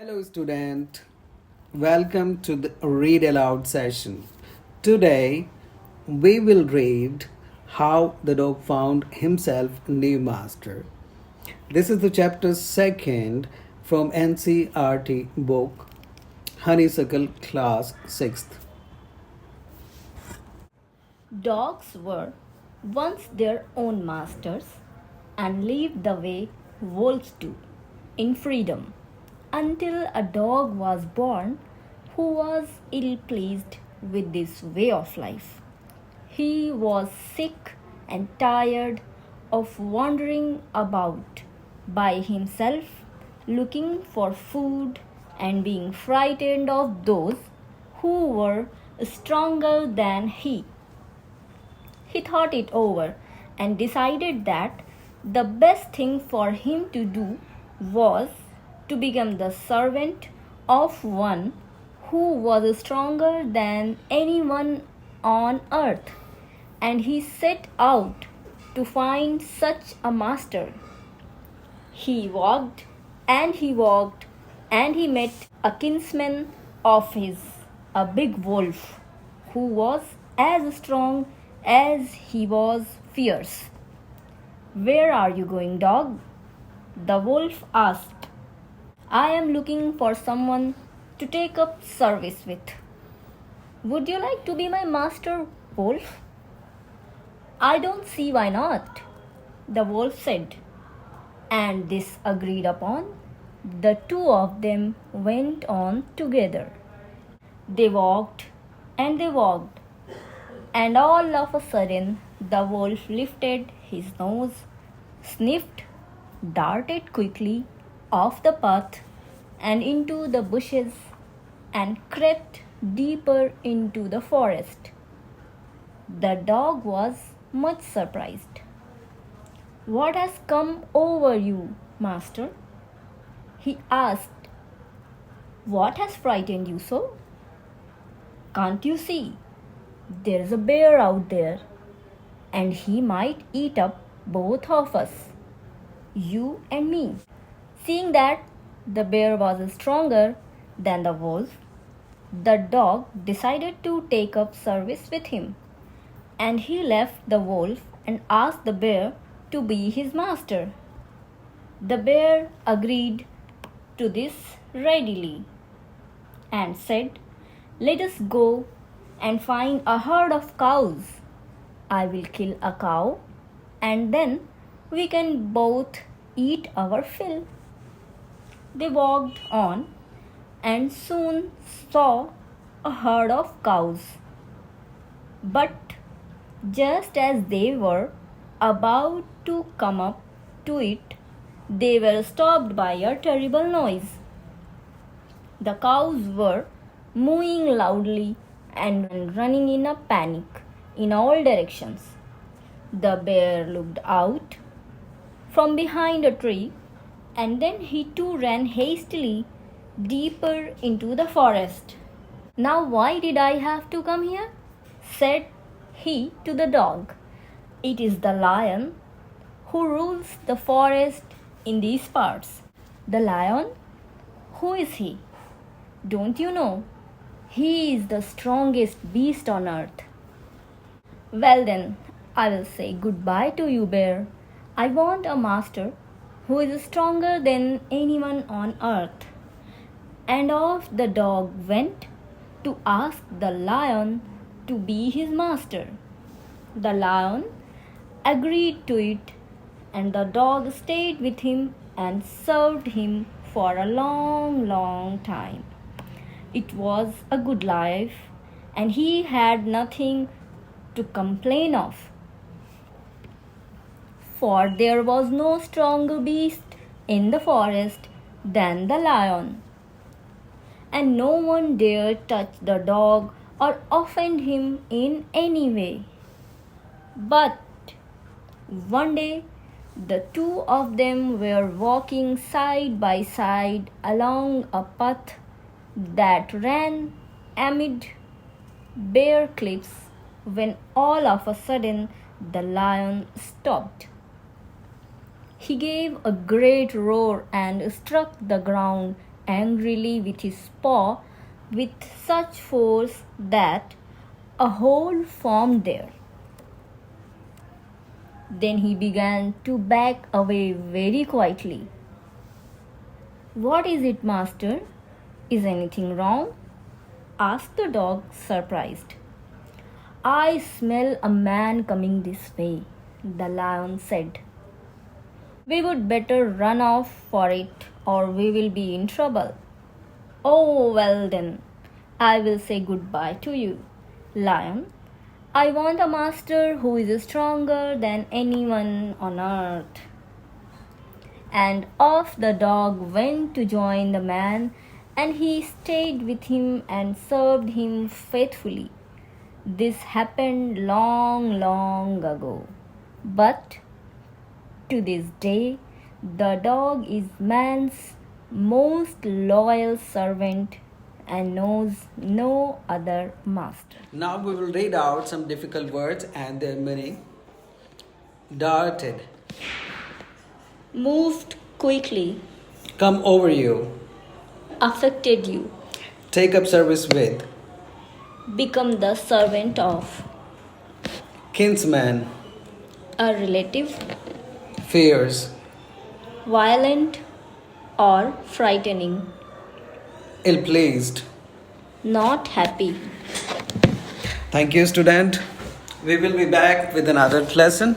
Hello, student. Welcome to the read aloud session. Today, we will read How the Dog Found Himself a New Master. This is the chapter second from NCRT book Honeysuckle, class 6th. Dogs were once their own masters and lived the way wolves do, in freedom, until a dog was born who was ill pleased with this way of life. He was sick and tired of wandering about by himself, looking for food and being frightened of those who were stronger than he. He thought it over and decided that the best thing for him to do was to become the servant of one who was stronger than anyone on earth, and he set out to find such a master. He walked and he walked and he met a kinsman of his, a big wolf, who was as strong as he was fierce. "Where are you going, dog?" the wolf asked. "I am looking for someone to take up service with. Would you like to be my master, wolf?" "I don't see why not," the wolf said. And this agreed upon, the two of them went on together. They walked and they walked, and all of a sudden the wolf lifted his nose, sniffed, darted quickly off the path and into the bushes, and crept deeper into the forest. The dog was much surprised. "What has come over you, master?" he asked. "What has frightened you so? Can't you see? There is a bear out there, and he might eat up both of us, you and me." Seeing that the bear was stronger than the wolf, the dog decided to take up service with him, and he left the wolf and asked the bear to be his master. The bear agreed to this readily and said, "Let us go and find a herd of cows. I will kill a cow, and then we can both eat our fill." They walked on and soon saw a herd of cows. But just as they were about to come up to it, they were stopped by a terrible noise. The cows were mooing loudly and running in a panic in all directions. The bear looked out from behind a tree, and then he too ran hastily deeper into the forest. "Now, why did I have to come here?" said he to the dog. "It is the lion who rules the forest in these parts." "The lion? Who is he? Don't you know? He is the strongest beast on earth." "Well then, I will say goodbye to you, bear. I want a master who is stronger than anyone on earth." And off the dog went to ask the lion to be his master. The lion agreed to it, and the dog stayed with him and served him for a long, long time. It was a good life, and he had nothing to complain of, for there was no stronger beast in the forest than the lion, and no one dared touch the dog or offend him in any way. But one day the two of them were walking side by side along a path that ran amid bare cliffs, when all of a sudden the lion stopped. He gave a great roar and struck the ground angrily with his paw with such force that a hole formed there. Then he began to back away very quietly. "What is it, master? Is anything wrong?" asked the dog, surprised. "I smell a man coming this way," the lion said. "We would better run off for it, or we will be in trouble." "Oh, well then, I will say goodbye to you, lion. I want a master who is stronger than anyone on earth." And off the dog went to join the man, and he stayed with him and served him faithfully. This happened long, long ago. But to this day, the dog is man's most loyal servant and knows no other master. Now we will read out some difficult words and their meaning. Darted. Moved quickly, Come over you. affected you, Take up service with. become the servant of, Kinsman. a relative, Fierce. violent or frightening, Ill pleased. not happy. Thank you, student. We will be back with another lesson.